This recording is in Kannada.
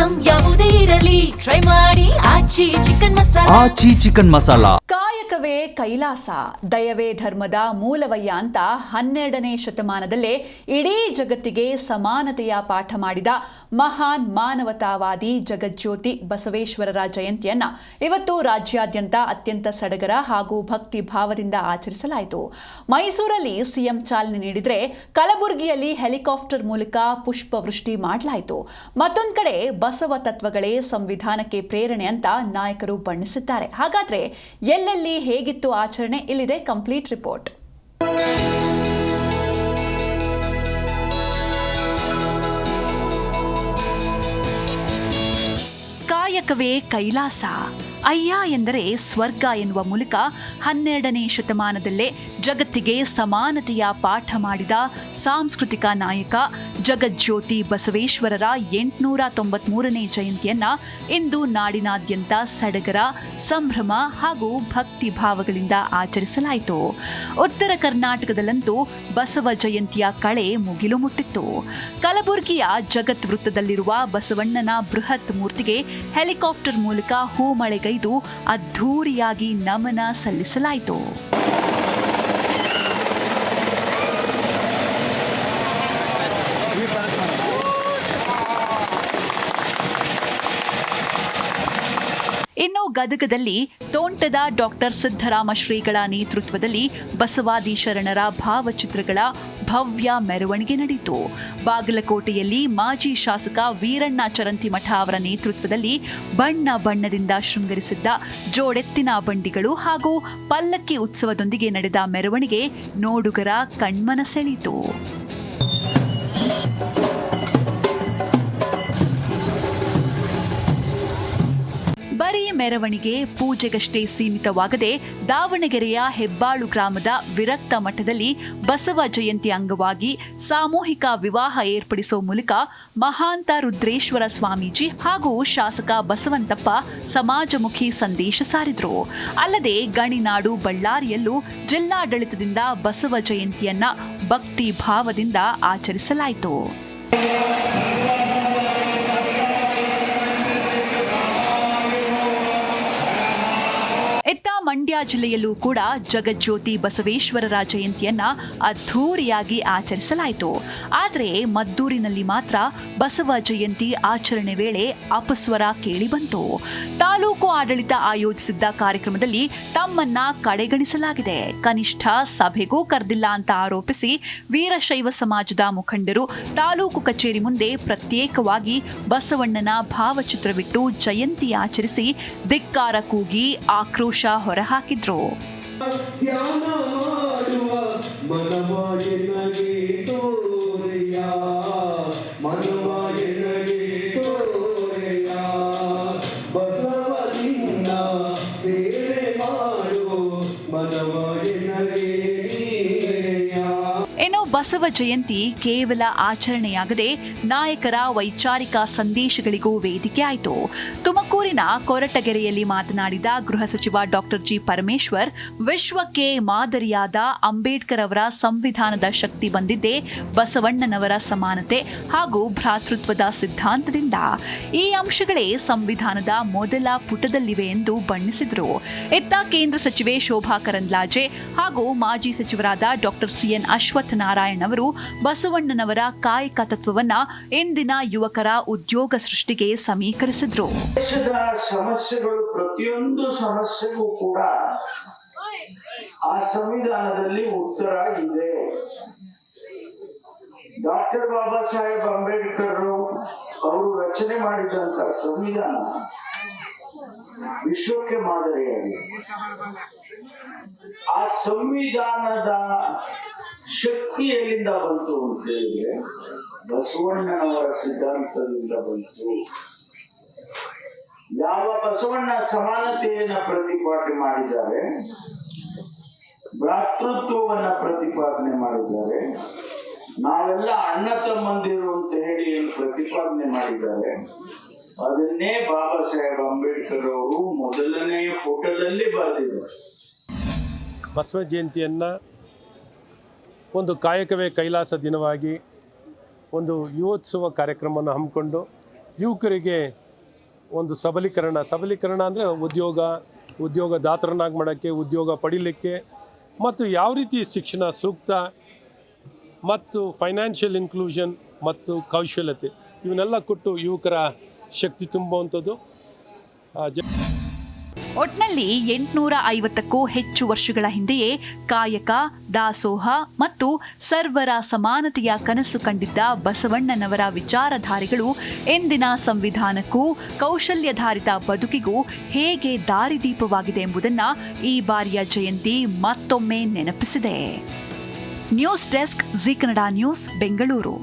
ಐಟಂ ಯಾವುದೇ ಇರಲಿ ಟ್ರೈ ಮಾಡಿ ಆಚಿ ಚಿಕನ್ ಮಸಾಲಾ. ಕಾಯಕವೇ ಕೈಲಾಸ, ದಯವೇ ಧರ್ಮದ ಮೂಲವಯ್ಯ ಅಂತ 12ನೇ ಶತಮಾನದಲ್ಲೇ ಇಡೀ ಜಗತ್ತಿಗೆ ಸಮಾನತೆಯ ಪಾಠ ಮಾಡಿದ ಮಹಾನ್ ಮಾನವತಾವಾದಿ ಜಗಜ್ಯೋತಿ ಬಸವೇಶ್ವರರ ಜಯಂತಿಯನ್ನ ಇವತ್ತು ರಾಜ್ಯಾದ್ಯಂತ ಅತ್ಯಂತ ಸಡಗರ ಹಾಗೂ ಭಕ್ತಿ ಭಾವದಿಂದ ಆಚರಿಸಲಾಯಿತು. ಮೈಸೂರಲ್ಲಿ ಸಿಎಂ ಚಾಲನೆ ನೀಡಿದರೆ ಕಲಬುರಗಿಯಲ್ಲಿ ಹೆಲಿಕಾಪ್ಟರ್ ಮೂಲಕ ಪುಷ್ಪವೃಷ್ಟಿ ಮಾಡಲಾಯಿತು. ಮತ್ತೊಂದು ಕಡೆ ಬಸವ ತತ್ವಗಳೇ ಸಂವಿಧಾನಕ್ಕೆ ಪ್ರೇರಣೆ ಅಂತ ನಾಯಕರು ಬಣ್ಣಿಸಿದ್ದಾರೆ. ಹಾಗಾದ್ರೆ ಎಲ್ಲೆಲ್ಲಿ ಹೇಗಿತ್ತು ಆಚರಣೆ? ಇಲ್ಲಿದೆ ಕಂಪ್ಲೀಟ್ ರಿಪೋರ್ಟ್. ಕಾಯಕವೇ ಕೈಲಾಸ, ಅಯ್ಯ ಎಂದರೆ ಸ್ವರ್ಗ ಎನ್ನುವ ಮೂಲಕ 12ನೇ ಶತಮಾನದಲ್ಲೇ ಜಗತ್ತಿಗೆ ಸಮಾನತೆಯ ಪಾಠ ಮಾಡಿದ ಸಾಂಸ್ಕೃತಿಕ ನಾಯಕ ಜಗಜ್ಯೋತಿ ಬಸವೇಶ್ವರರ 893ನೇ ಜಯಂತಿಯನ್ನ ಇಂದು ನಾಡಿನಾದ್ಯಂತ ಸಡಗರ, ಸಂಭ್ರಮ ಹಾಗೂ ಭಕ್ತಿ ಭಾವಗಳಿಂದ ಆಚರಿಸಲಾಯಿತು. ಉತ್ತರ ಕರ್ನಾಟಕದಲ್ಲಂತೂ ಬಸವ ಜಯಂತಿಯ ಕಳೆ ಮುಗಿಲು ಮುಟ್ಟಿತ್ತು. ಕಲಬುರಗಿಯ ಜಗತ್ ವೃತ್ತದಲ್ಲಿರುವ ಬಸವಣ್ಣನ ಬೃಹತ್ ಮೂರ್ತಿಗೆ ಹೆಲಿಕಾಪ್ಟರ್ ಮೂಲಕ ಹೂಮಳೆಗೈದು ಅದ್ಧೂರಿಯಾಗಿ ನಮನ ಸಲ್ಲಿಸಲಾಯಿತು. ಇನ್ನು ಗದಗದಲ್ಲಿ ತೋಂಟದ ಡಾಕ್ಟರ್ ಸಿದ್ದರಾಮ ಶ್ರೀಗಳ ನೇತೃತ್ವದಲ್ಲಿ ಬಸವಾದಿ ಶರಣರ ಭಾವಚಿತ್ರಗಳ ಭವ್ಯ ಮೆರವಣಿಗೆ ನಡೆಯಿತು. ಬಾಗಲಕೋಟೆಯಲ್ಲಿ ಮಾಜಿ ಶಾಸಕ ವೀರಣ್ಣ ಚರಂತಿಮಠ ಅವರ ನೇತೃತ್ವದಲ್ಲಿ ಬಣ್ಣ ಬಣ್ಣದಿಂದ ಶೃಂಗರಿಸಿದ್ದ ಜೋಡೆತ್ತಿನ ಬಂಡಿಗಳು ಹಾಗೂ ಪಲ್ಲಕ್ಕಿ ಉತ್ಸವದೊಂದಿಗೆ ನಡೆದ ಮೆರವಣಿಗೆ ನೋಡುಗರ ಕಣ್ಮನ ಸೆಳೆಯಿತು. ಬರೀ ಮೆರವಣಿಗೆ ಪೂಜೆಗಷ್ಟೇ ಸೀಮಿತವಾಗದೆ ದಾವಣಗೆರೆಯ ಹೆಬ್ಬಾಳು ಗ್ರಾಮದ ವಿರಕ್ತ ಮಠದಲ್ಲಿ ಬಸವ ಜಯಂತಿ ಅಂಗವಾಗಿ ಸಾಮೂಹಿಕ ವಿವಾಹ ಏರ್ಪಡಿಸುವ ಮೂಲಕ ಮಹಾಂತ ರುದ್ರೇಶ್ವರ ಸ್ವಾಮೀಜಿ ಹಾಗೂ ಶಾಸಕ ಬಸವಂತಪ್ಪ ಸಮಾಜಮುಖಿ ಸಂದೇಶ ಸಾರಿದರು. ಅಲ್ಲದೆ ಗಣಿನಾಡು ಬಳ್ಳಾರಿಯಲ್ಲೂ ಜಿಲ್ಲಾಡಳಿತದಿಂದ ಬಸವ ಜಯಂತಿಯನ್ನ ಭಕ್ತಿ ಭಾವದಿಂದ ಆಚರಿಸಲಾಯಿತು. ಮಂಡ್ಯ ಜಿಲ್ಲೆಯಲ್ಲೂ ಕೂಡ ಜಗಜ್ಯೋತಿ ಬಸವೇಶ್ವರರ ಜಯಂತಿಯನ್ನ ಅದ್ಧೂರಿಯಾಗಿ ಆಚರಿಸಲಾಯಿತು. ಆದರೆ ಮದ್ದೂರಿನಲ್ಲಿ ಮಾತ್ರ ಬಸವ ಜಯಂತಿ ಆಚರಣೆ ವೇಳೆ ಅಪಸ್ವರ ಕೇಳಿಬಂತು. ತಾಲೂಕು ಆಡಳಿತ ಆಯೋಜಿಸಿದ್ದ ಕಾರ್ಯಕ್ರಮದಲ್ಲಿ ತಮ್ಮನ್ನ ಕಡೆಗಣಿಸಲಾಗಿದೆ, ಕನಿಷ್ಠ ಸಭೆಗೂ ಕರೆದಿಲ್ಲ ಅಂತ ಆರೋಪಿಸಿ ವೀರಶೈವ ಸಮಾಜದ ಮುಖಂಡರು ತಾಲೂಕು ಕಚೇರಿ ಮುಂದೆ ಪ್ರತ್ಯೇಕವಾಗಿ ಬಸವಣ್ಣನ ಭಾವಚಿತ್ರವಿಟ್ಟು ಜಯಂತಿ ಆಚರಿಸಿ ಧಿಕ್ಕಾರ ಕೂಗಿ ಆಕ್ರೋಶ ಹೊರಹಾಕಿದ್ರು. ಬಸವ ಜಯಂತಿ ಕೇವಲ ಆಚರಣೆಯಾಗದೆ ನಾಯಕರ ವೈಚಾರಿಕ ಸಂದೇಶಗಳಿಗೂ ವೇದಿಕೆ ಆಯಿತು. ತುಮಕೂರಿನ ಕೊರಟಗೆರೆಯಲ್ಲಿ ಮಾತನಾಡಿದ ಗೃಹ ಸಚಿವ ಡಾಕ್ಟರ್ ಜಿ ಪರಮೇಶ್ವರ್, ವಿಶ್ವಕ್ಕೆ ಮಾದರಿಯಾದ ಅಂಬೇಡ್ಕರ್ ಅವರ ಸಂವಿಧಾನದ ಶಕ್ತಿ ಬಂದಿದ್ದೇ ಬಸವಣ್ಣನವರ ಸಮಾನತೆ ಹಾಗೂ ಭ್ರಾತೃತ್ವದ ಸಿದ್ಧಾಂತದಿಂದ. ಈ ಅಂಶಗಳೇ ಸಂವಿಧಾನದ ಮೊದಲ ಪುಟದಲ್ಲಿವೆ ಎಂದು ಬಣ್ಣಿಸಿದರು. ಇತ್ತ ಕೇಂದ್ರ ಸಚಿವೆ ಶೋಭಾ ಕರಂದ್ಲಾಜೆ ಹಾಗೂ ಮಾಜಿ ಸಚಿವರಾದ ಡಾಕ್ಟರ್ ಸಿಎನ್ ಅಶ್ವಥ್ ನಾರಾಯಣ್ ಅವರು ಬಸವಣ್ಣನವರ ಕಾಯಕ ತತ್ವವನ್ನ ಇಂದಿನ ಯುವಕರ ಉದ್ಯೋಗ ಸೃಷ್ಟಿಗೆ ಸಮೀಕರಿಸಿದ್ರು. ದೇಶದ ಸಮಸ್ಯೆಗಳು, ಪ್ರತಿಯೊಂದು ಸಮಸ್ಯೆಗೂ ಕೂಡ ಆ ಸಂವಿಧಾನದಲ್ಲಿ ಉತ್ತರ ಇದೆ. ಡಾಕ್ಟರ್ ಬಾಬಾ ಸಾಹೇಬ್ ಅಂಬೇಡ್ಕರ್ ಅವರು ರಚನೆ ಮಾಡಿದಂತ ಸಂವಿಧಾನ ವಿಶ್ವಕ್ಕೆ ಮಾದರಿಯಾಗಿದೆ. ಆ ಸಂವಿಧಾನದ ಶಕ್ತಿ ಎಲ್ಲಿಂದ ಬಂತು ಅಂತ ಹೇಳಿದ್ರೆ ಬಸವಣ್ಣನವರ ಸಿದ್ಧಾಂತದಿಂದ ಬಂತು. ಯಾವ ಬಸವಣ್ಣ ಸಮಾನತೆಯನ್ನ ಪ್ರತಿಪಾದನೆ ಮಾಡಿದ್ದಾರೆ, ಭ್ರಾತೃತ್ವವನ್ನ ಪ್ರತಿಪಾದನೆ ಮಾಡಿದ್ದಾರೆ, ನಾವೆಲ್ಲ ಅಣ್ಣ ತಮ್ಮಂದಿರು ಅಂತ ಹೇಳಿ ಏನು ಪ್ರತಿಪಾದನೆ ಮಾಡಿದ್ದಾರೆ, ಅದನ್ನೇ ಬಾಬಾ ಸಾಹೇಬ್ ಅಂಬೇಡ್ಕರ್ ಅವರು ಮೊದಲನೇ ಪುಟದಲ್ಲಿ ಬರೆದಿದ್ದಾರೆ. ಬಸವ ಜಯಂತಿಯನ್ನ ಒಂದು ಕಾಯಕವೇ ಕೈಲಾಸ ದಿನವಾಗಿ ಒಂದು ಯುವೋತ್ಸವ ಕಾರ್ಯಕ್ರಮವನ್ನು ಹಮ್ಮಿಕೊಂಡು ಯುವಕರಿಗೆ ಒಂದು ಸಬಲೀಕರಣ ಅಂದರೆ ಉದ್ಯೋಗದಾತರನ್ನಾಗಿ ಮಾಡೋಕ್ಕೆ, ಉದ್ಯೋಗ ಪಡೀಲಿಕ್ಕೆ, ಮತ್ತು ಯಾವ ರೀತಿ ಶಿಕ್ಷಣ ಸೂಕ್ತ ಮತ್ತು ಫೈನಾನ್ಷಿಯಲ್ ಇನ್ಕ್ಲೂಷನ್ ಮತ್ತು ಕೌಶಲ್ಯತೆ ಇವನ್ನೆಲ್ಲ ಕೊಟ್ಟು ಯುವಕರ ಶಕ್ತಿ ತುಂಬುವಂಥದ್ದು. ಒಟ್ನಲ್ಲಿ 850ಕ್ಕೂ ಹೆಚ್ಚು ವರ್ಷಗಳ ಹಿಂದೆಯೇ ಕಾಯಕ, ದಾಸೋಹ ಮತ್ತು ಸರ್ವರ ಸಮಾನತೆಯ ಕನಸು ಕಂಡಿದ್ದ ಬಸವಣ್ಣನವರ ವಿಚಾರಧಾರೆಗಳು ಎಂದಿನ ಸಂವಿಧಾನಕ್ಕೂ ಕೌಶಲ್ಯಧಾರಿತ ಬದುಕಿಗೂ ಹೇಗೆ ದಾರಿದೀಪವಾಗಿದೆ ಎಂಬುದನ್ನು ಈ ಬಾರಿಯ ಜಯಂತಿ ಮತ್ತೊಮ್ಮೆ ನೆನಪಿಸಿದೆ. News desk, Zee Kannada news, Bengaluru.